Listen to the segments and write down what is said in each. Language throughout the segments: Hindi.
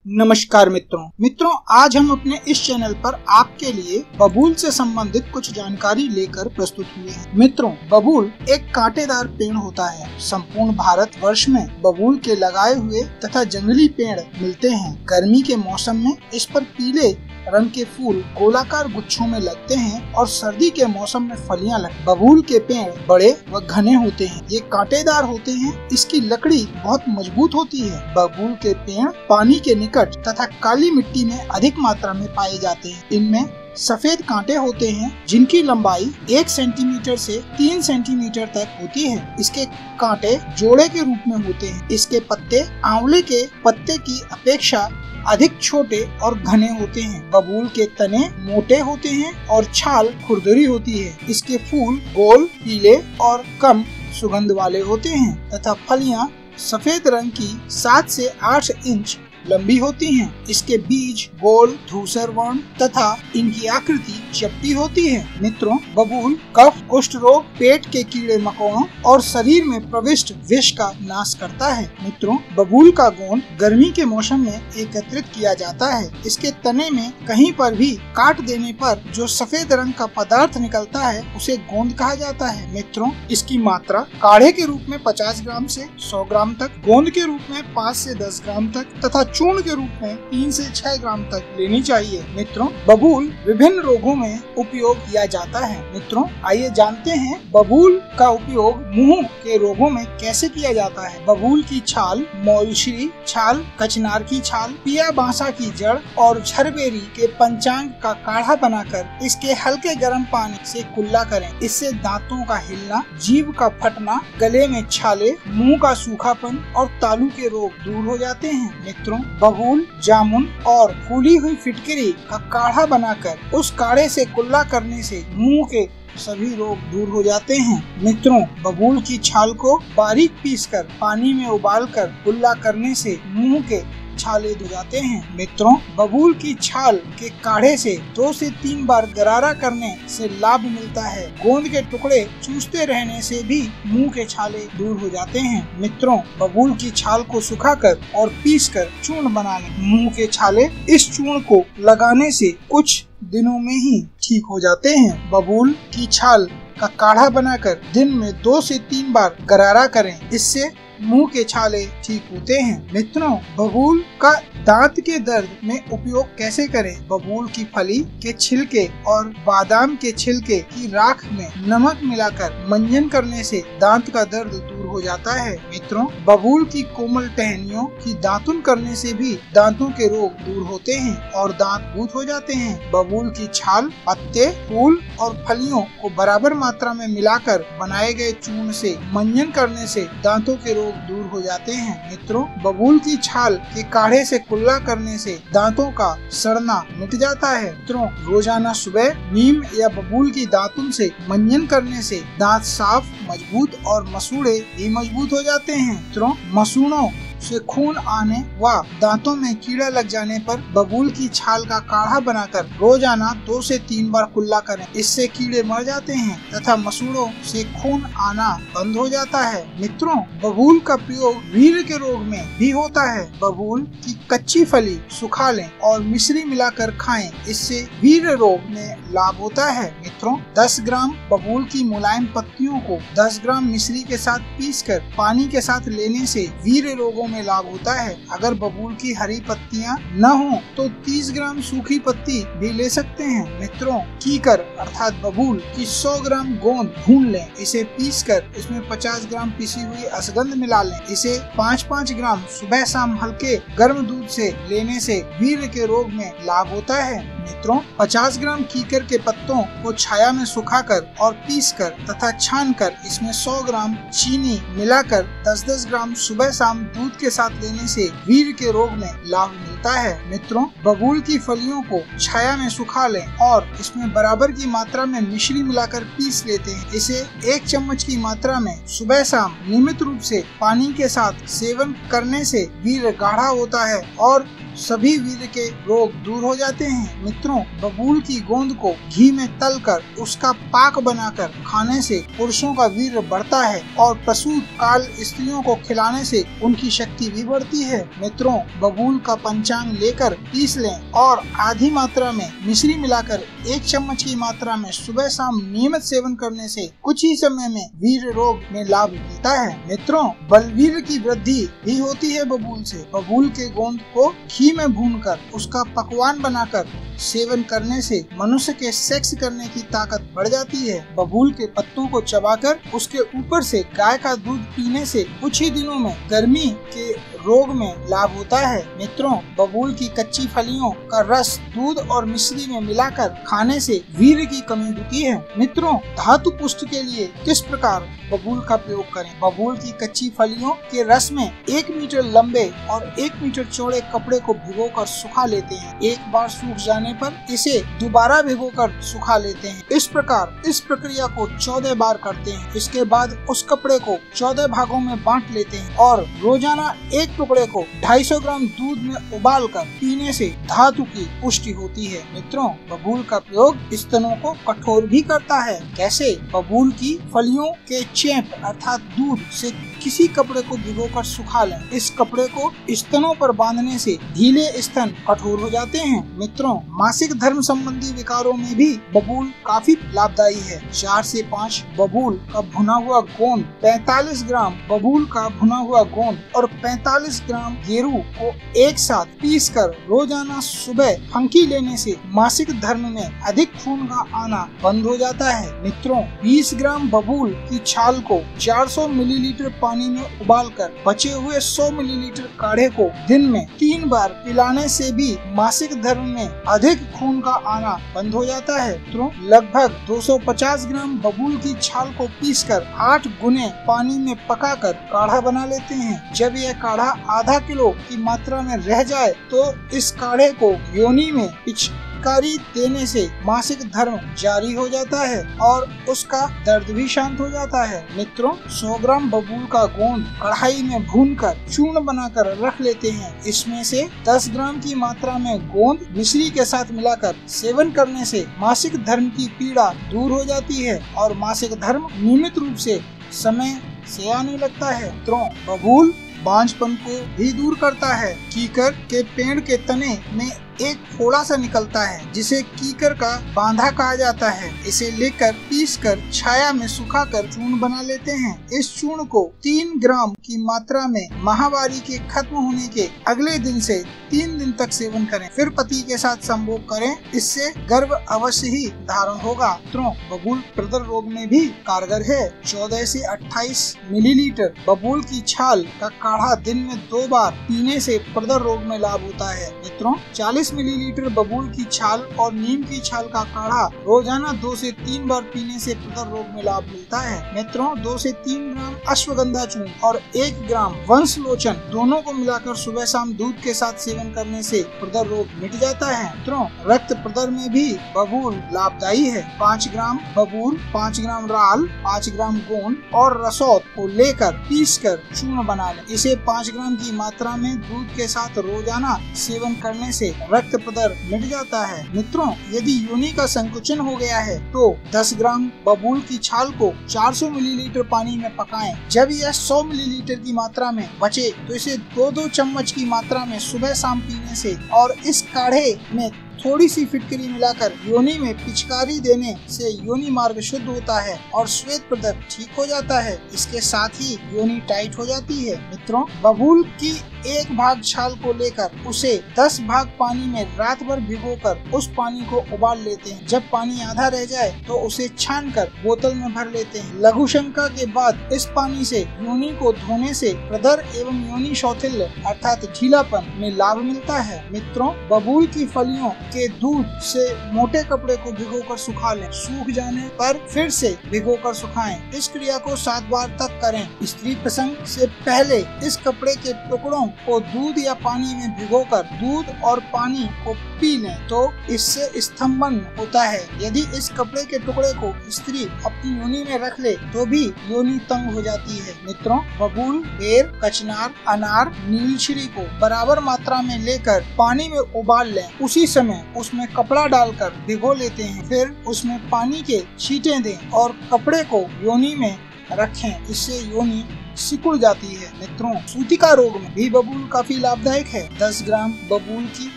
नमस्कार मित्रों, आज हम अपने इस चैनल पर आपके लिए बबूल से संबंधित कुछ जानकारी लेकर प्रस्तुत हुए हैं। मित्रों, बबूल एक कांटेदार पेड़ होता है। संपूर्ण भारत वर्ष में बबूल के लगाए हुए तथा जंगली पेड़ मिलते हैं। गर्मी के मौसम में इस पर पीले रंग के फूल गोलाकार गुच्छों में लगते हैं और सर्दी के मौसम में फलियां लगती। बबूल के पेड़ बड़े व घने होते हैं। ये कांटेदार होते हैं। इसकी लकड़ी बहुत मजबूत होती है। बबूल के पेड़ पानी के निकट तथा काली मिट्टी में अधिक मात्रा में पाए जाते हैं। इनमें सफेद कांटे होते हैं जिनकी लंबाई 1 सेंटीमीटर से 3 सेंटीमीटर तक होती है। इसके कांटे जोड़े के रूप में होते हैं। इसके पत्ते आंवले के पत्ते की अपेक्षा अधिक छोटे और घने होते हैं। बबूल के तने मोटे होते हैं और छाल खुरदरी होती है। इसके फूल गोल, पीले और कम सुगंध वाले होते हैं तथा फलियां सफेद रंग की 7 से 8 इंच लंबी होती हैं। इसके बीज गोल धूसर वर्ण तथा इनकी आकृति चपटी होती है। मित्रों, बबूल कफ, कुष्ठ रोग, पेट के कीड़े मकोड़ों और शरीर में प्रविष्ट विष का नाश करता है। मित्रों, बबूल का गोंद गर्मी के मौसम में एकत्रित किया जाता है। इसके तने में कहीं पर भी काट देने पर जो सफेद रंग का पदार्थ निकलता है उसे गोंद कहा जाता है। मित्रों, इसकी मात्रा काढ़े के रूप में 50 ग्राम से 100 ग्राम तक, गोंद के रूप में 5 से 10 ग्राम तक तथा चूर्ण के रूप में 3 से 6 ग्राम तक लेनी चाहिए। मित्रों, बबूल विभिन्न रोगों में उपयोग किया जाता है। मित्रों, आइए जानते हैं बबूल का उपयोग मुंह के रोगों में कैसे किया जाता है। बबूल की छाल, मौलश्री छाल, कचनार की छाल, पिया बांसा की जड़ और झरबेरी के पंचांग का काढ़ा बनाकर इसके हल्के गर्म पानी से कुल्ला करें। इससे दांतों का हिलना, जीभ का फटना, गले में छाले, मुंह का सूखापन और तालू के रोग दूर हो जाते हैं। मित्रों, बबूल, जामुन और फूली हुई फिटकरी का काढ़ा बनाकर उस काढ़े से कुल्ला करने से मुंह के सभी रोग दूर हो जाते हैं। मित्रों, बबूल की छाल को बारीक पीसकर पानी में उबालकर कुल्ला करने से मुंह के छाले धुल जाते हैं। मित्रों, बबूल की छाल के काढ़े से 2 से 3 बार गरारा करने से लाभ मिलता है। गोंद के टुकड़े चूसते रहने से भी मुंह के छाले दूर हो जाते हैं। मित्रों, बबूल की छाल को सुखाकर और पीसकर चूर्ण बना लें। मुंह के छाले इस चूर्ण को लगाने से कुछ दिनों में ही ठीक हो जाते हैं। बबूल की छाल का काढ़ा बनाकर दिन में 2 से 3 बार गरारा करें। इससे मुंह के छाले ठीक होते हैं। मित्रों, बबूल का दांत के दर्द में उपयोग कैसे करें। बबूल की फली के छिलके और बादाम के छिलके की राख में नमक मिलाकर मंजन करने से दांत का दर्द दूर हो जाता है। मित्रों, बबूल की कोमल टहनियों की दातुन करने से भी दांतों के रोग दूर होते हैं और दांत भूत हो जाते हैं। बबूल की छाल, पत्ते, फूल और फलियों को बराबर मात्रा में मिलाकर बनाए गए चूर्ण से मंजन करने से दांतों के रोग दूर हो जाते हैं। मित्रों, बबूल की छाल के काढ़े से कुल्ला करने से दांतों का सड़ना मिट जाता है। मित्रों, रोजाना सुबह नीम या बबूल की दातुन से मंजन करने से दांत साफ, मजबूत और मसूड़े भी मजबूत हो जाते हैं। मित्रों, मसूड़ों से खून आने व दांतों में कीड़ा लग जाने पर बबूल की छाल का काढ़ा बनाकर रोजाना 2 से 3 बार कुल्ला करें। इससे कीड़े मर जाते हैं तथा मसूड़ों से खून आना बंद हो जाता है। मित्रों, बबूल का प्रयोग वीर्य के रोग में भी होता है। बबूल की कच्ची फली सुखा लें और मिश्री मिलाकर खाएं। इससे वीर्य रोग में लाभ होता है। मित्रों, 10 ग्राम बबूल की मुलायम पत्तियों को 10 ग्राम मिश्री के साथ पीसकर पानी के साथ लेने से वीर्य रोगों में लाभ होता है। अगर बबूल की हरी पत्तियां न हो तो 30 ग्राम सूखी पत्ती भी ले सकते हैं। मित्रों, कीकर अर्थात बबूल की 100 ग्राम गोंद भून लें। इसे पीसकर इसमें 50 ग्राम पिसी हुई असगंध मिला लें। इसे 5-5 ग्राम सुबह शाम हल्के गर्म दूध से लेने से वीर्य के रोग में लाभ होता है। मित्रों, 50 ग्राम कीकर के पत्तों को छाया में सुखाकर और पीसकर तथा छानकर इसमें 100 ग्राम चीनी मिलाकर 10-10 ग्राम सुबह शाम दूध के साथ लेने से वीर्य के रोग में लाभ मिलता है। मित्रों, बबूल की फलियों को छाया में सुखा लें और इसमें बराबर की मात्रा में मिश्री मिलाकर पीस लेते हैं। इसे 1 चम्मच की मात्रा में सुबह शाम नियमित रूप से पानी के साथ सेवन करने से वीर्य गाढ़ा होता है और सभी वीर्य के रोग दूर हो जाते हैं। मित्रों, बबूल की गोंद को घी में तलकर उसका पाक बनाकर खाने से पुरुषों का वीर्य बढ़ता है और प्रसूत काल स्त्रियों को खिलाने से उनकी शक्ति भी बढ़ती है। मित्रों, बबूल का पंचांग लेकर पीस लें और आधी मात्रा में मिश्री मिलाकर 1 चम्मच की मात्रा में सुबह शाम नियमित सेवन करने से कुछ ही समय में वीर्य रोग में लाभ मिलता है। मित्रों, बलवीर्य की वृद्धि भी होती है बबूल से। बबूल के गोंद को घी में भूनकर उसका पकवान बनाकर सेवन करने से मनुष्य के सेक्स करने की ताकत बढ़ जाती है। बबूल के पत्तों को चबाकर उसके ऊपर से गाय का दूध पीने से कुछ ही दिनों में गर्मी के रोग में लाभ होता है। मित्रों, बबूल की कच्ची फलियों का रस दूध और मिश्री में मिलाकर खाने से वीर्य की कमी होती है। मित्रों, धातु पुष्टि के लिए किस प्रकार बबूल का प्रयोग करें? बबूल की कच्ची फलियों के रस में 1 मीटर लंबे और 1 मीटर चौड़े कपड़े को भिगोकर सुखा लेते हैं। एक बार सूख जाने पर इसे दोबारा भिगोकर सुखा लेते हैं। इस प्रकार इस प्रक्रिया को 14 बार करते हैं। इसके बाद उस कपड़े को 14 भागों में बांट लेते हैं और रोजाना एक टुकड़े को 250 ग्राम दूध में उबालकर पीने से धातु की पुष्टि होती है। मित्रों, बबूल का प्रयोग स्तनों को कठोर भी करता है। कैसे? बबूल की फलियों के चेप अर्थात दूध से किसी कपड़े को भिगोकर सुखा लें। इस कपड़े को स्तनों पर बांधने से ढीले स्तन कठोर हो जाते हैं। मित्रों, मासिक धर्म संबंधी विकारों में भी बबूल काफी लाभदायी है। 4 से 5 बबूल का भुना हुआ गोंद, 45 ग्राम बबूल का भुना हुआ गोंद और 45 ग्राम गेरू को एक साथ पीसकर रोजाना सुबह फंकी लेने से मासिक धर्म में अधिक खून का आना बंद हो जाता है। मित्रों, 20 ग्राम बबूल की छाल को 400 मिलीलीटर पानी में उबालकर बचे हुए 100 मिलीलीटर काढ़े को दिन में 3 बार पिलाने से भी मासिक धर्म में अधिक खून का आना बंद हो जाता है। मित्रों, लगभग 250 ग्राम बबूल की छाल को पीसकर 8 गुने पानी में पकाकर काढ़ा बना लेते हैं। जब यह काढ़ा आधा किलो की मात्रा में रह जाए तो इस काढ़े को योनि में पिचकारी देने से मासिक धर्म जारी हो जाता है और उसका दर्द भी शांत हो जाता है। मित्रों, 100 ग्राम बबूल का गोंद कढ़ाई में भूनकर चूर्ण बनाकर रख लेते हैं। इसमें से 10 ग्राम की मात्रा में गोंद मिश्री के साथ मिलाकर सेवन करने से मासिक धर्म की पीड़ा दूर हो जाती है और मासिक धर्म नियमित रूप से समय से आने लगता है। मित्रों, बबूल बांझपन को भी दूर करता है। कीकर के पेड़ के तने में एक फोड़ा सा निकलता है जिसे कीकर का बांधा कहा जाता है। इसे लेकर पीसकर छाया में सुखाकर चूर्ण बना लेते हैं। इस चूर्ण को 3 ग्राम की मात्रा में माहवारी के खत्म होने के अगले दिन से 3 दिन तक सेवन करें, फिर पति के साथ संभोग करें। इससे गर्भ अवश्य ही धारण होगा। मित्रों, बबूल प्रदर रोग में भी कारगर है। 14 से 28 मिलीलीटर बबूल की छाल का काढ़ा दिन में 2 बार पीने से प्रदर रोग में लाभ होता है। मित्रों, 40 मिलीलीटर बबूल की छाल और नीम की छाल का काढ़ा रोजाना 2 से 3 बार पीने से प्रदर रोग में लाभ मिलता है। मित्रों, 2 से 3 ग्राम अश्वगंधा चूर्ण और 1 ग्राम वंशलोचन दोनों को मिलाकर सुबह शाम दूध के साथ सेवन करने से प्रदर रोग मिट जाता है। मित्रों, रक्त प्रदर में भी बबूल लाभदायी है। 5 ग्राम बबूल, 5 ग्राम राल, 5 ग्राम गोंद और रसौत को लेकर पीसकर चूर्ण बना लें। इसे 5 ग्राम की मात्रा में दूध के साथ रोजाना सेवन करने से रक्त प्रदर मिट जाता है। मित्रों, यदि योनि का संकुचन हो गया है तो 10 ग्राम बबूल की छाल को 400 मिलीलीटर पानी में पकाएं। जब यह 100 मिलीलीटर की मात्रा में बचे तो इसे 2-2 चम्मच की मात्रा में सुबह शाम पीने से और इस काढ़े में थोड़ी सी फिटकरी मिलाकर योनि में पिचकारी देने से योनि मार्ग शुद्ध होता है और श्वेत प्रदर ठीक हो जाता है। इसके साथ ही योनि टाइट हो जाती है। मित्रों, बबूल की 1 भाग छाल को लेकर उसे 10 भाग पानी में रात भर भिगोकर उस पानी को उबाल लेते हैं। जब पानी आधा रह जाए तो उसे छानकर बोतल में भर लेते हैं। लघु शंका के बाद इस पानी से योनि को धोने से प्रदर एवं योनि शौथिल्य अर्थात ढीलापन में लाभ मिलता है। मित्रों, बबूल की फलियों के दूध से मोटे कपड़े को भिगोकर सुखा लें। सूख जाने पर फिर से भिगोकर सुखाएं। इस क्रिया को 7 बार तक करें। स्त्री प्रसंग से पहले इस कपड़े के टुकड़ों को दूध या पानी में भिगोकर दूध और पानी को पी लें तो इससे स्तंभन होता है। यदि इस कपड़े के टुकड़े को स्त्री अपनी योनि में रख ले तो भी योनि तंग हो जाती है। मित्रों, बबूल, बेर, कचनार, अनार, नीलछिरी को बराबर मात्रा में लेकर पानी में उबाल लें। उसी समय उसमें कपड़ा डालकर भिगो लेते हैं। फिर उसमें पानी के छींटे दें और कपड़े को योनि में रखें। इससे योनि सिकुड़ जाती है। मित्रों, सूतिका रोग में भी बबूल काफी लाभदायक है। 10 ग्राम बबूल की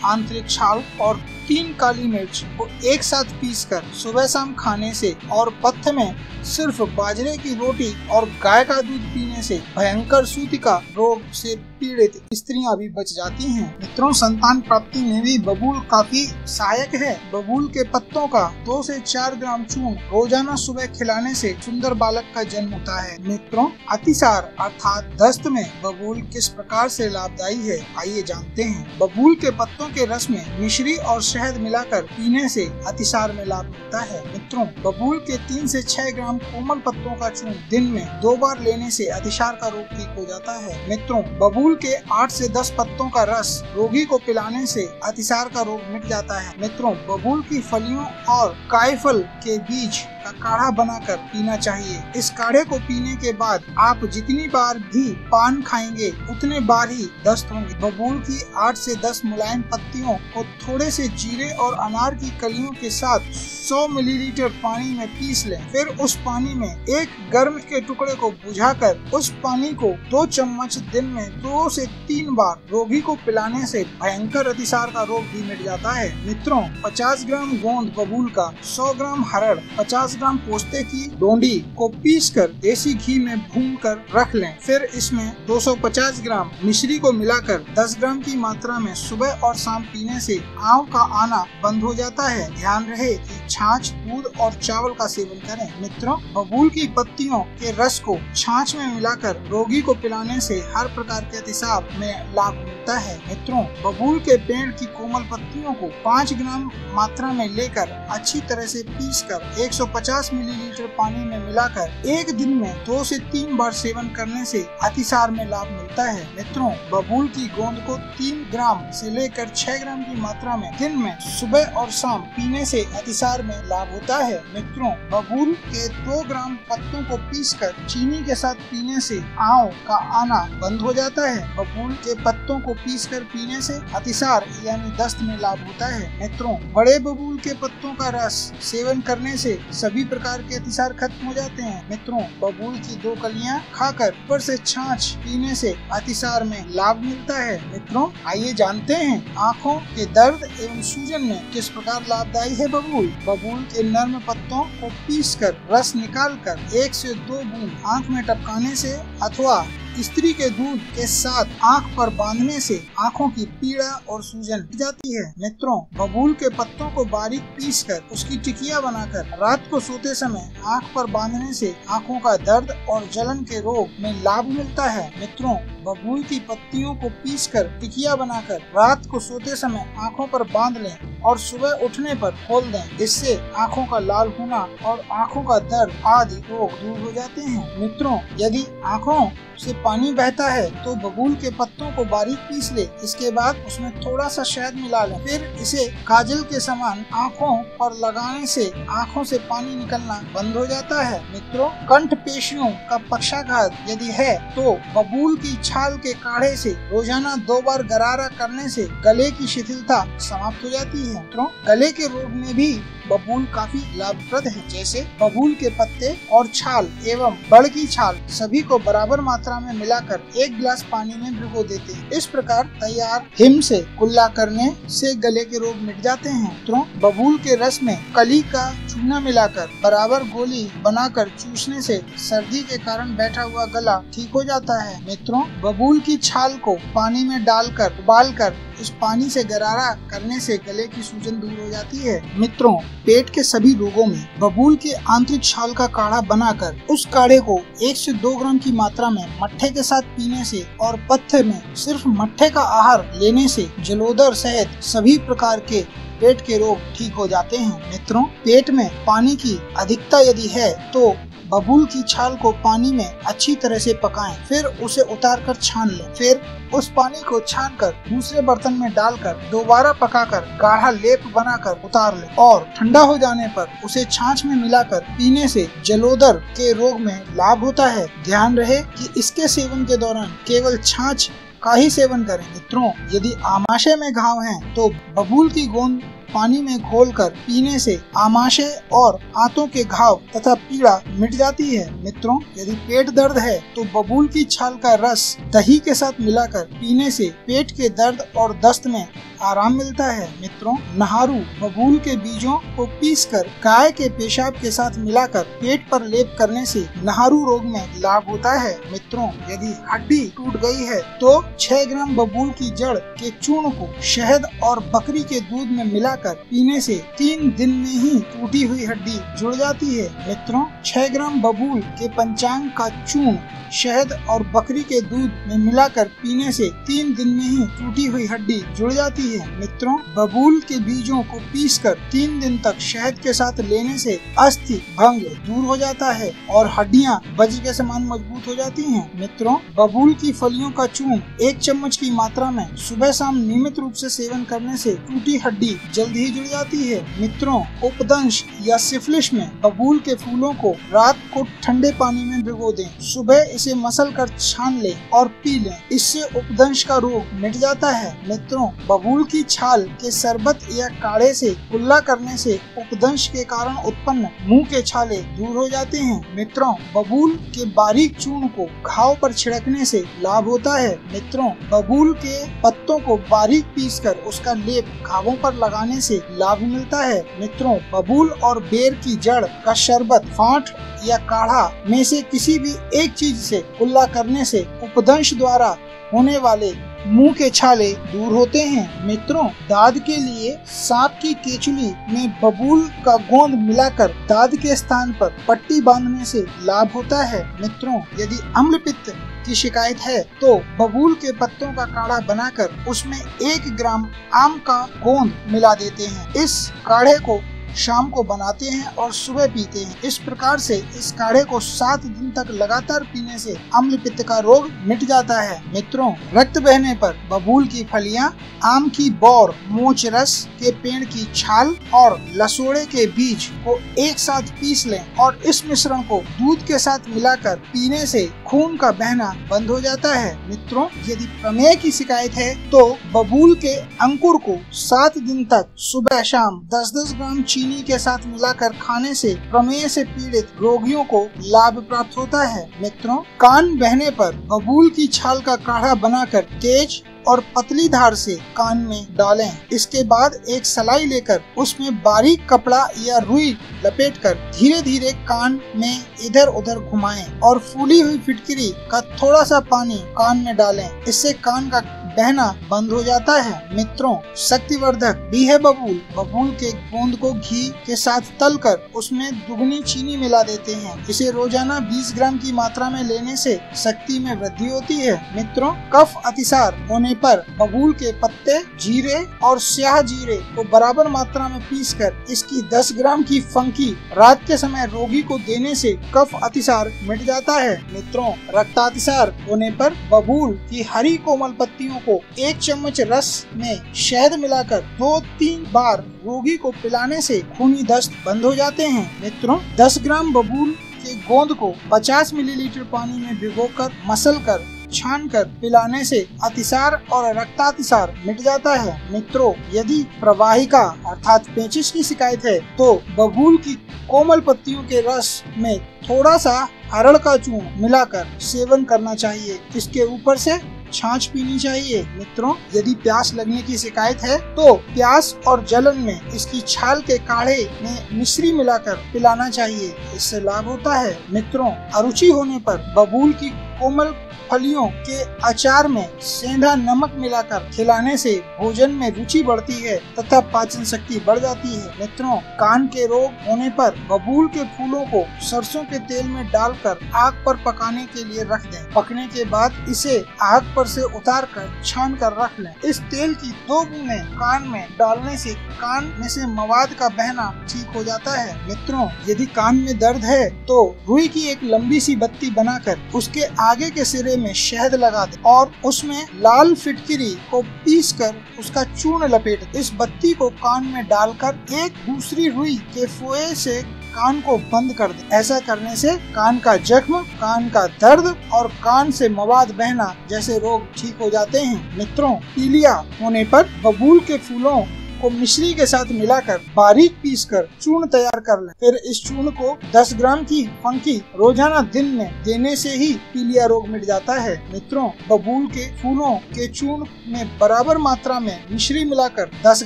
आंतरिक छाल और 3 काली मिर्च को एक साथ पीसकर सुबह शाम खाने से और पथ्य में सिर्फ बाजरे की रोटी और गाय का दूध पीने से भयंकर सूतिका रोग से पीड़ित स्त्रियां भी बच जाती हैं। मित्रों, संतान प्राप्ति में भी बबूल काफी सहायक है। बबूल के पत्तों का 2 से 4 ग्राम चूर्ण रोजाना सुबह खिलाने से सुंदर बालक का जन्म होता है। मित्रों, अतिसार अर्थात दस्त में बबूल किस प्रकार से लाभदायी है, आइए जानते हैं। बबूल के पत्तों के रस में मिश्री और शहद मिलाकर पीने से अतिसार में लाभ मिलता है। मित्रों, बबूल के 3 से 6 ग्राम कोमल पत्तों का चूर्ण दिन में 2 बार लेने से अतिसार का रोग ठीक हो जाता है। मित्रों, बबूल के 8 से 10 पत्तों का रस रोगी को पिलाने से अतिसार का रोग मिट जाता है। मित्रों, बबूल की फलियों और कायफल के बीज का काढ़ा बनाकर पीना चाहिए। इस काढ़े को पीने के बाद आप जितनी बार भी पान खाएंगे उतने बार ही दस्त होंगे। बबूल की 8 से 10 मुलायम पत्तियों को थोड़े से जीरे और अनार की कलियों के साथ 100 मिलीलीटर पानी में पीस लें। फिर उस पानी में एक गर्म के टुकड़े को बुझाकर उस पानी को 2 चम्मच दिन में 2 से 3 बार रोगी को पिलाने से भयंकर अतिसार का रोग भी मिट जाता है। मित्रों, 50 ग्राम गोंद बबूल का, 100 ग्राम हरड़, 50 ग्राम पोस्ते की डोंडी को पीसकर देसी घी में भूनकर रख लें। फिर इसमें 250 ग्राम मिश्री को मिलाकर 10 ग्राम की मात्रा में सुबह और शाम पीने से आंव का आना बंद हो जाता है। ध्यान रहे कि छाछ, दूध और चावल का सेवन करें। मित्रों, बबूल की पत्तियों के रस को छाछ में मिलाकर रोगी को पिलाने से हर प्रकार के अतिसार में लाभ मिलता है। मित्रों, बबूल के पेड़ की कोमल पत्तियों को 5 ग्राम मात्रा में लेकर अच्छी तरह से पीसकर 150 मिलीलीटर पानी में मिलाकर एक दिन में 2 से 3 बार सेवन करने से अतिसार में लाभ मिलता है। मित्रों, बबूल की गोंद को 3 ग्राम से लेकर 6 ग्राम की मात्रा में दिन में सुबह और शाम पीने से अतिसार में लाभ होता है। मित्रों, बबूल के 2 ग्राम पत्तों को पीसकर चीनी के साथ पीने से आंव का आना बंद हो जाता है। बबूल के पत्तों को पीसकर पीने से अतिसार यानी दस्त में लाभ होता है। मित्रों, बड़े बबूल के पत्तों का रस सेवन करने से सभी प्रकार के अतिसार खत्म हो जाते हैं। मित्रों, बबूल की 2 कलियां खाकर ऊपर से छाछ पीने से अतिसार में लाभ मिलता है। मित्रों, आइए जानते हैं आँखों के दर्द एवं सूजन में किस प्रकार लाभदायी है बबूल। बबूल के नर्म पत्तों को पीसकर रस निकालकर 1 से 2 बूंद आँख में टपकाने से अथवा स्त्री के दूध के साथ आँख पर बांधने से आँखों की पीड़ा और सूजन मिट जाती है। मित्रों, बबूल के पत्तों को बारीक पीसकर उसकी टिकिया बनाकर रात को सोते समय आँख पर बांधने से आँखों का दर्द और जलन के रोग में लाभ मिलता है। मित्रों, बबूल की पत्तियों को पीसकर टिकिया बनाकर रात को सोते समय आँखों पर बांध लें और सुबह उठने पर खोल दें। इससे आँखों का लाल होना और आँखों का दर्द आदि रोग दूर हो जाते हैं। मित्रों, यदि आँखों से पानी बहता है तो बबूल के पत्तों को बारीक पीस ले। इसके बाद उसमें थोड़ा सा शहद मिला लें। फिर इसे काजल के समान आँखों पर लगाने से आँखों से पानी निकलना बंद हो जाता है। मित्रों, कंठ पेशियों का पक्षाघात यदि है तो बबूल की छाल के काढ़े से रोजाना 2 बार गरारा करने से गले की शिथिलता समाप्त हो जाती है। मित्रों, गले के रोग में भी बबूल काफी लाभप्रद है। जैसे बबूल के पत्ते और छाल एवं बड़ की छाल सभी को बराबर मात्रा में मिलाकर 1 गिलास पानी में भिगो देते हैं। इस प्रकार तैयार हिम से कुल्ला करने से गले के रोग मिट जाते हैं। मित्रों, बबूल के रस में कली का चूना मिलाकर बराबर गोली बनाकर चूसने से सर्दी के कारण बैठा हुआ गला ठीक हो जाता है। मित्रों, बबूल की छाल को पानी में डालकर उबालकर उस पानी से गरारा करने से गले की सूजन दूर हो जाती है। मित्रों, पेट के सभी रोगों में बबूल के आंतरिक छाल का काढ़ा बनाकर उस काढ़े को 1 से 2 ग्राम की मात्रा में मट्ठे के साथ पीने से और पथ्य में सिर्फ मट्ठे का आहार लेने से जलोदर सहित सभी प्रकार के पेट के रोग ठीक हो जाते हैं। मित्रों, पेट में पानी की अधिकता यदि है तो बबूल की छाल को पानी में अच्छी तरह से पकाएं, फिर उसे उतारकर छान लें। फिर उस पानी को छानकर दूसरे बर्तन में डालकर दोबारा पकाकर गाढ़ा लेप बनाकर उतार लें और ठंडा हो जाने पर उसे छाछ में मिलाकर पीने से जलोदर के रोग में लाभ होता है। ध्यान रहे कि इसके सेवन के दौरान केवल छाछ का ही सेवन करें। मित्रों, यदि आमाशय में घाव हैं तो बबूल की गोंद पानी में घोलकर पीने से आमाशय और आंतों के घाव तथा पीड़ा मिट जाती है। मित्रों, यदि पेट दर्द है तो बबूल की छाल का रस दही के साथ मिलाकर पीने से पेट के दर्द और दस्त में आराम मिलता है। मित्रों, नहारू बबूल के बीजों को पीसकर गाय के पेशाब के साथ मिलाकर पेट पर लेप करने से नहारू रोग में लाभ होता है। मित्रों, यदि हड्डी टूट गई है तो 6 ग्राम बबूल की जड़ के चूर्ण को शहद और बकरी के दूध में मिलाकर पीने से 3 दिन में ही टूटी हुई हड्डी जुड़ जाती है। मित्रों, 6 ग्राम बबूल के पंचांग का चूर्ण शहद और बकरी के दूध में मिलाकर पीने से 3 दिन में ही टूटी हुई हड्डी जुड़ जाती है। मित्रों, बबूल के बीजों को पीसकर 3 दिन तक शहद के साथ लेने से अस्थि भंग दूर हो जाता है और हड्डियां वज्र के समान मजबूत हो जाती हैं। मित्रों, बबूल की फलियों का चूर्ण 1 चम्मच की मात्रा में सुबह शाम नियमित रूप से सेवन करने से टूटी हड्डी जल्द ही जुड़ जाती है। मित्रों, उपदंश या सिफिलिस में बबूल के फूलों को रात को ठंडे पानी में भिगो दें, सुबह इसे मसल कर छान लें और पी लें। इससे उपदंश का रोग मिट जाता है। मित्रों, बबूल की छाल के शरबत या काढ़े से कुल्ला करने से उपदंश के कारण उत्पन्न मुंह के छाले दूर हो जाते हैं। मित्रों, बबूल के बारीक चूर्ण को घाव पर छिड़कने से लाभ होता है। मित्रों, बबूल के पत्तों को बारीक पीसकर उसका लेप घावों पर लगाने से लाभ मिलता है। मित्रों, बबूल और बेर की जड़ का शरबत, फांट या काढ़ा में से किसी भी एक चीज से कुल्ला करने से उपदंश द्वारा होने वाले मुंह के छाले दूर होते हैं। मित्रों, दाद के लिए सांप की केचुली में बबूल का गोंद मिलाकर दाद के स्थान पर पट्टी बांधने से लाभ होता है। मित्रों, यदि अम्ल पित्त की शिकायत है तो बबूल के पत्तों का काढ़ा बनाकर उसमें 1 ग्राम आम का गोंद मिला देते हैं। इस काढ़े को शाम को बनाते हैं और सुबह पीते हैं। इस प्रकार से इस काढ़े को 7 दिन तक लगातार पीने से अम्ल पित्त का रोग मिट जाता है। मित्रों, रक्त बहने पर बबूल की फलियां, आम की बौर, मोच रस के पेड़ की छाल और लसोड़े के बीज को एक साथ पीस लें और इस मिश्रण को दूध के साथ मिलाकर पीने से खून का बहना बंद हो जाता है। मित्रों, यदि प्रमेह की शिकायत है तो बबूल के अंकुर को 7 दिन तक सुबह शाम 10-10 ग्राम चीनी के साथ मिलाकर खाने से प्रमेह से पीड़ित रोगियों को लाभ प्राप्त होता है। मित्रों, कान बहने पर बबूल की छाल का काढ़ा बनाकर तेज और पतली धार से कान में डालें। इसके बाद एक सलाई लेकर उसमें बारीक कपड़ा या रुई लपेटकर धीरे धीरे कान में इधर उधर घुमाएं और फूली हुई फिटकरी का थोड़ा सा पानी कान में डालें। इससे कान का बहना बंद हो जाता है। मित्रों, शक्तिवर्धक भी है बबूल। बबूल के गोंद को घी के साथ तलकर उसमें दुगनी चीनी मिला देते हैं। इसे रोजाना 20 ग्राम की मात्रा में लेने से शक्ति में वृद्धि होती है। मित्रों, कफ अतिसार होने पर बबूल के पत्ते, जीरे और स्याह जीरे को बराबर मात्रा में पीसकर इसकी 10 ग्राम की फंकी रात के समय रोगी को देने से कफ अतिसार मिट जाता है। मित्रों, रक्तातिसार होने पर बबूल की हरी कोमल पत्तियों को 1 चम्मच रस में शहद मिलाकर 2-3 बार रोगी को पिलाने से खूनी दस्त बंद हो जाते हैं। मित्रों, 10 ग्राम बबूल के गोंद को 50 मिलीलीटर पानी में भिगोकर मसलकर छानकर पिलाने से अतिसार और रक्तातिसार मिट जाता है। मित्रों, यदि प्रवाहिका अर्थात पेचिश की शिकायत है तो बबूल की कोमल पत्तियों के रस में थोड़ा सा हरड़ का चूर्ण मिलाकर सेवन करना चाहिए। इसके ऊपर से छाछ पीनी चाहिए। मित्रों, यदि प्यास लगने की शिकायत है तो प्यास और जलन में इसकी छाल के काढ़े में मिश्री मिलाकर पिलाना चाहिए। इससे लाभ होता है। मित्रों, अरुचि होने पर बबूल की कोमल फलियों के अचार में सेंधा नमक मिलाकर खिलाने से भोजन में रुचि बढ़ती है तथा पाचन शक्ति बढ़ जाती है। मित्रों, कान के रोग होने पर बबूल के फूलों को सरसों के तेल में डालकर आग पर पकाने के लिए रख दें। पकने के बाद इसे आग पर से उतार कर छान कर रख लें। इस तेल की 2 बूंदें कान में डालने से कान में से मवाद का बहना ठीक हो जाता है। मित्रों, यदि कान में दर्द है तो रुई की एक लंबी सी बत्ती बनाकर उसके आगे के सिरे में शहद लगा दें और उसमें लाल फिटकिरी को पीसकर उसका चूर्ण लपेट दें। इस बत्ती को कान में डालकर एक दूसरी रुई के फोए से कान को बंद कर दें। ऐसा करने से कान का जख्म, कान का दर्द और कान से मवाद बहना जैसे रोग ठीक हो जाते हैं। मित्रों, पीलिया होने पर बबूल के फूलों को मिश्री के साथ मिलाकर बारीक पीसकर चूर्ण तैयार कर लें। फिर इस चूर्ण को 10 ग्राम की फंकी रोजाना दिन में देने से ही पीलिया रोग मिट जाता है। मित्रों, बबूल के फूलों के चूर्ण में बराबर मात्रा में मिश्री मिलाकर 10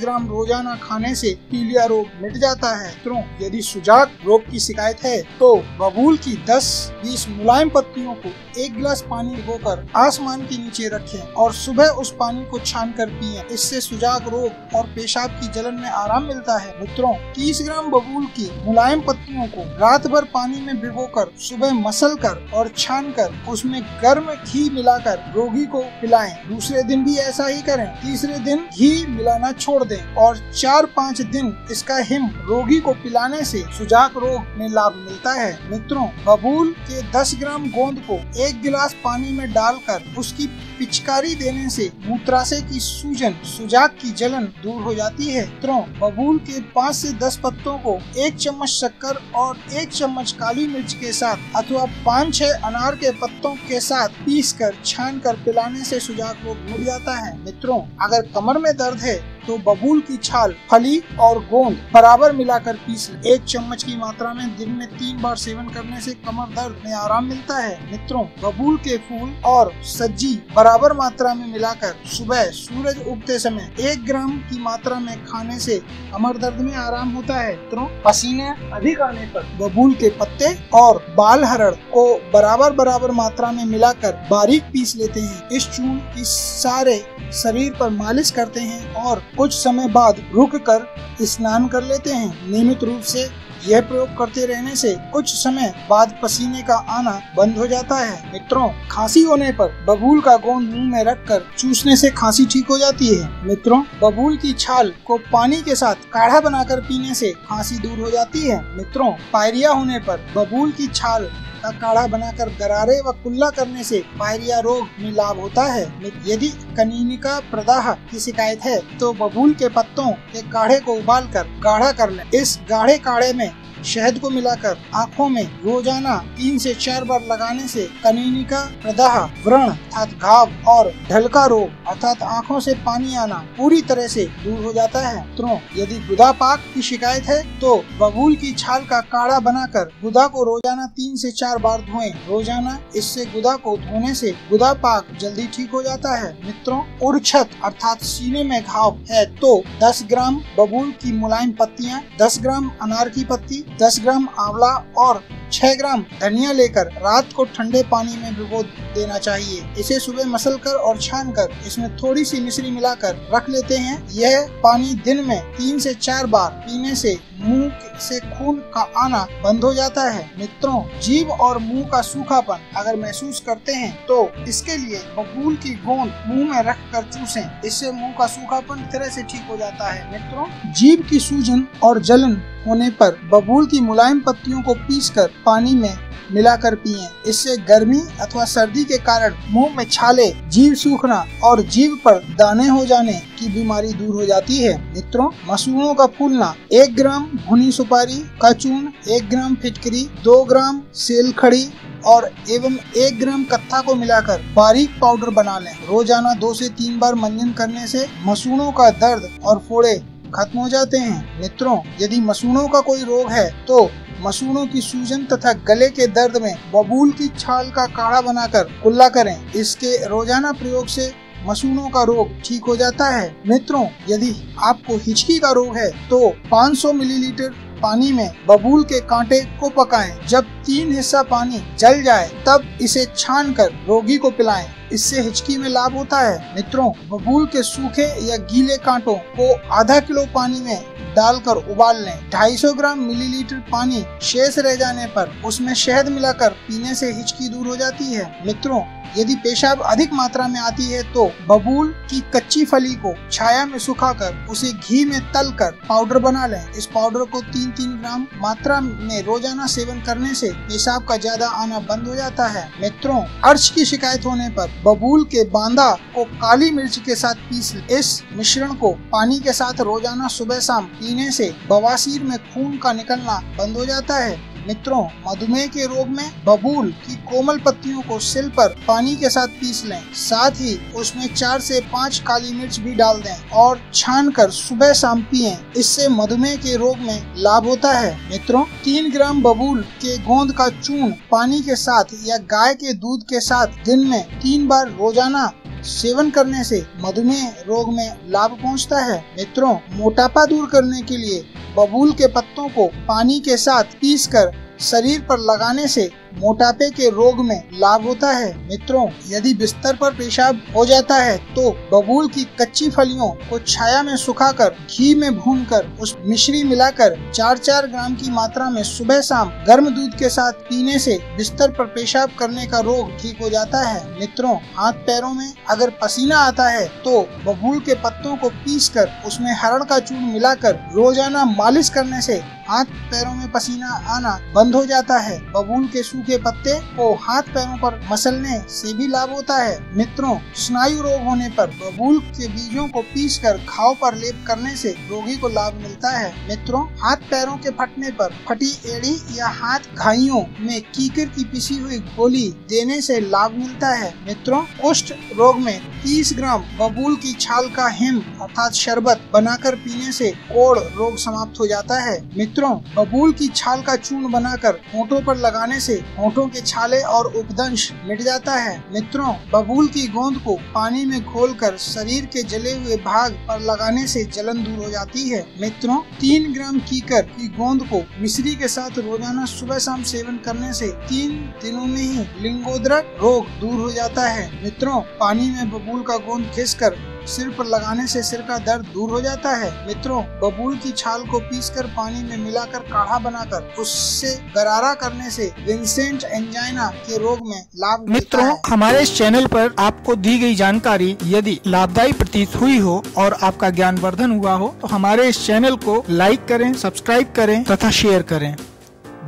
ग्राम रोजाना खाने से पीलिया रोग मिट जाता है। मित्रों, यदि सुजाक रोग की शिकायत है तो बबूल की 10-20 मुलायम पत्तियों को 1 गिलास पानी भिगोकर आसमान के नीचे रखें और सुबह उस पानी को छान कर पिएं। इससे सुजाक रोग और पेशाब की जलन में आराम मिलता है। मित्रों, 30 ग्राम बबूल की मुलायम पत्तियों को रात भर पानी में भिगोकर सुबह मसल कर और छान कर उसमें गर्म घी मिलाकर रोगी को पिलाएं। दूसरे दिन भी ऐसा ही करें। तीसरे दिन घी मिलाना छोड़ दें और 4-5 दिन इसका हिम रोगी को पिलाने से सुजाक रोग में लाभ मिलता है। मित्रों, बबूल के 10 ग्राम गोंद को 1 गिलास पानी में डालकर उसकी पिचकारी देने से मूत्राशय की सूजन, सुजाक की जलन दूर हो जाती है। मित्रों, बबूल के 5 से 10 पत्तों को 1 चम्मच शक्कर और 1 चम्मच काली मिर्च के साथ अथवा 5-6 अनार के पत्तों के साथ पीसकर छान कर पिलाने से सुजाक रोग मिट जाता है। मित्रों, अगर कमर में दर्द है तो बबूल की छाल, फली और गोंद बराबर मिलाकर पीस लें। 1 चम्मच की मात्रा में दिन में 3 बार सेवन करने से कमर दर्द में आराम मिलता है। मित्रों, बबूल के फूल और सज्जी बराबर मात्रा में मिलाकर सुबह सूरज उगते समय 1 ग्राम की मात्रा में खाने से कमर दर्द में आराम होता है। मित्रों, पसीने अधिक आने पर बबूल के पत्ते और बाल हरड़ को बराबर मात्रा में मिलाकर बारीक पीस लेते हैं। इस चूर्ण की सारे शरीर पर मालिश करते हैं और कुछ समय बाद रुक कर स्नान कर लेते हैं। नियमित रूप से यह प्रयोग करते रहने से कुछ समय बाद पसीने का आना बंद हो जाता है। मित्रों, खांसी होने पर बबूल का गोंद मुंह में रखकर चूसने से खांसी ठीक हो जाती है। मित्रों, बबूल की छाल को पानी के साथ काढ़ा बनाकर पीने से खांसी दूर हो जाती है। मित्रों, पायरिया होने पर बबूल की छाल का काढ़ा बनाकर गरारे व कुल्ला करने से पायरिया रोग में लाभ होता है। यदि कनीनिका प्रदाह की शिकायत है तो बबूल के पत्तों के काढ़े को उबालकर गाढ़ा कर लें। इस गाढ़े काढ़े में शहद को मिलाकर आँखों में रोजाना 3 से 4 बार लगाने से कनीनिका प्रदाह, व्रण अर्थात घाव और ढलका रोग अर्थात आँखों से पानी आना पूरी तरह से दूर हो जाता है। मित्रों, यदि गुदा पाक की शिकायत है तो बबूल की छाल का काढ़ा बनाकर गुदा को रोजाना 3 से 4 बार धोएं। रोजाना इससे गुदा को धोने से गुदा पाक जल्दी ठीक हो जाता है। मित्रों, उड़छत अर्थात सीने में घाव है तो 10 ग्राम बबूल की मुलायम पत्तियां, 10 ग्राम अनार की पत्ती, 10 ग्राम आंवला और 6 ग्राम धनिया लेकर रात को ठंडे पानी में भिगो देना चाहिए। इसे सुबह मसल कर और छान कर इसमें थोड़ी सी मिश्री मिलाकर रख लेते हैं। यह पानी दिन में 3 से 4 बार पीने से मुंह से खून का आना बंद हो जाता है। मित्रों, जीभ और मुंह का सूखापन अगर महसूस करते हैं तो इसके लिए बबूल की गोंद मुंह में रख कर चूसें। इससे मुंह का सूखापन तरह से ठीक हो जाता है। मित्रों, जीभ की सूजन और जलन होने पर बबूल की मुलायम पत्तियों को पीसकर पानी में मिलाकर पिएं। इससे गर्मी अथवा सर्दी के कारण मुंह में छाले, जीभ सूखना और जीभ पर दाने हो जाने की बीमारी दूर हो जाती है। मित्रों, मसूड़ों का फूलना, 1 ग्राम भुनी सुपारी का चूर्ण, 1 ग्राम फिटकरी, 2 ग्राम सेल खड़ी और एवं 1 ग्राम कत्था को मिलाकर बारीक पाउडर बना लें। रोजाना 2 से 3 बार मंजन करने से मसूड़ों का दर्द और फोड़े खत्म हो जाते हैं। मित्रों, यदि मसूड़ों का कोई रोग है तो मसूड़ों की सूजन तथा गले के दर्द में बबूल की छाल का काढ़ा बनाकर कुल्ला करें। इसके रोजाना प्रयोग से मसूड़ों का रोग ठीक हो जाता है। मित्रों, यदि आपको हिचकी का रोग है तो 500 मिलीलीटर पानी में बबूल के कांटे को पकाएं। जब 3 हिस्सा पानी जल जाए तब इसे छानकर रोगी को पिलाएं। इससे हिचकी में लाभ होता है। मित्रों, बबूल के सूखे या गीले कांटों को आधा किलो पानी में डालकर उबाल लें। 250 ग्राम मिलीलीटर पानी शेष रह जाने पर उसमें शहद मिलाकर पीने से हिचकी दूर हो जाती है। मित्रों, यदि पेशाब अधिक मात्रा में आती है तो बबूल की कच्ची फली को छाया में सुखाकर उसे घी में तलकर पाउडर बना लें। इस पाउडर को 3-3 ग्राम मात्रा में रोजाना सेवन करने से पेशाब का ज्यादा आना बंद हो जाता है। मित्रों, अर्श की शिकायत होने पर बबूल के बांदा को काली मिर्च के साथ पीस लें। इस मिश्रण को पानी के साथ रोजाना सुबह शाम पीने से बवासीर में खून का निकलना बंद हो जाता है। मित्रों, मधुमेह के रोग में बबूल की कोमल पत्तियों को सिल पर पानी के साथ पीस लें। साथ ही उसमें 4 से 5 काली मिर्च भी डाल दें और छानकर सुबह शाम पिएं। इससे मधुमेह के रोग में लाभ होता है। मित्रों, 3 ग्राम बबूल के गोंद का चूर्ण पानी के साथ या गाय के दूध के साथ दिन में 3 बार रोजाना सेवन करने से मधुमेह रोग में लाभ पहुंचता है। मित्रों, मोटापा दूर करने के लिए बबूल के पत्तों को पानी के साथ पीसकर शरीर पर लगाने से मोटापे के रोग में लाभ होता है। मित्रों, यदि बिस्तर पर पेशाब हो जाता है तो बबूल की कच्ची फलियों को छाया में सुखाकर घी में भूनकर उस मिश्री मिलाकर 4-4 ग्राम की मात्रा में सुबह शाम गर्म दूध के साथ पीने से बिस्तर पर पेशाब करने का रोग ठीक हो जाता है। मित्रों, हाथ पैरों में अगर पसीना आता है तो बबूल के पत्तों को पीसकर उसमें हरड़ का चूर्ण मिलाकर रोजाना मालिश करने से हाथ पैरों में पसीना आना बंद हो जाता है। बबूल के सूखे पत्ते को हाथ पैरों पर मसलने से भी लाभ होता है। मित्रों, स्नायु रोग होने पर बबूल के बीजों को पीसकर घाव पर लेप करने से रोगी को लाभ मिलता है। मित्रों, हाथ पैरों के फटने पर फटी एड़ी या हाथ घाइयों में कीकर की पिसी हुई गोली देने से लाभ मिलता है। मित्रों, कुष्ठ रोग में 30 ग्राम बबूल की छाल का हिम अर्थात शरबत बनाकर पीने से कोढ़ रोग समाप्त हो जाता है। मित्रों, बबूल की छाल का चूर्ण बनाकर होंठों पर लगाने से होंठों के छाले और उपदंश मिट जाता है। मित्रों, बबूल की गोंद को पानी में घोलकर शरीर के जले हुए भाग पर लगाने से जलन दूर हो जाती है। मित्रों, 3 ग्राम कीकर की गोंद को मिश्री के साथ रोजाना सुबह शाम सेवन करने से 3 दिनों में ही लिंगोदरक रोग दूर हो जाता है। मित्रों, पानी में बबूल का गोंद घिसकर सिर पर लगाने से सिर का दर्द दूर हो जाता है। मित्रों, बबूल की छाल को पीसकर पानी में मिलाकर काढ़ा बनाकर उससे गरारा करने से विंसेंट एंजाइना के रोग में लाभ मिलता है। हमारे इस चैनल पर आपको दी गई जानकारी यदि लाभदायी प्रतीत हुई हो और आपका ज्ञानवर्धन हुआ हो तो हमारे इस चैनल को लाइक करें, सब्सक्राइब करें तथा शेयर करें।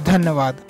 धन्यवाद।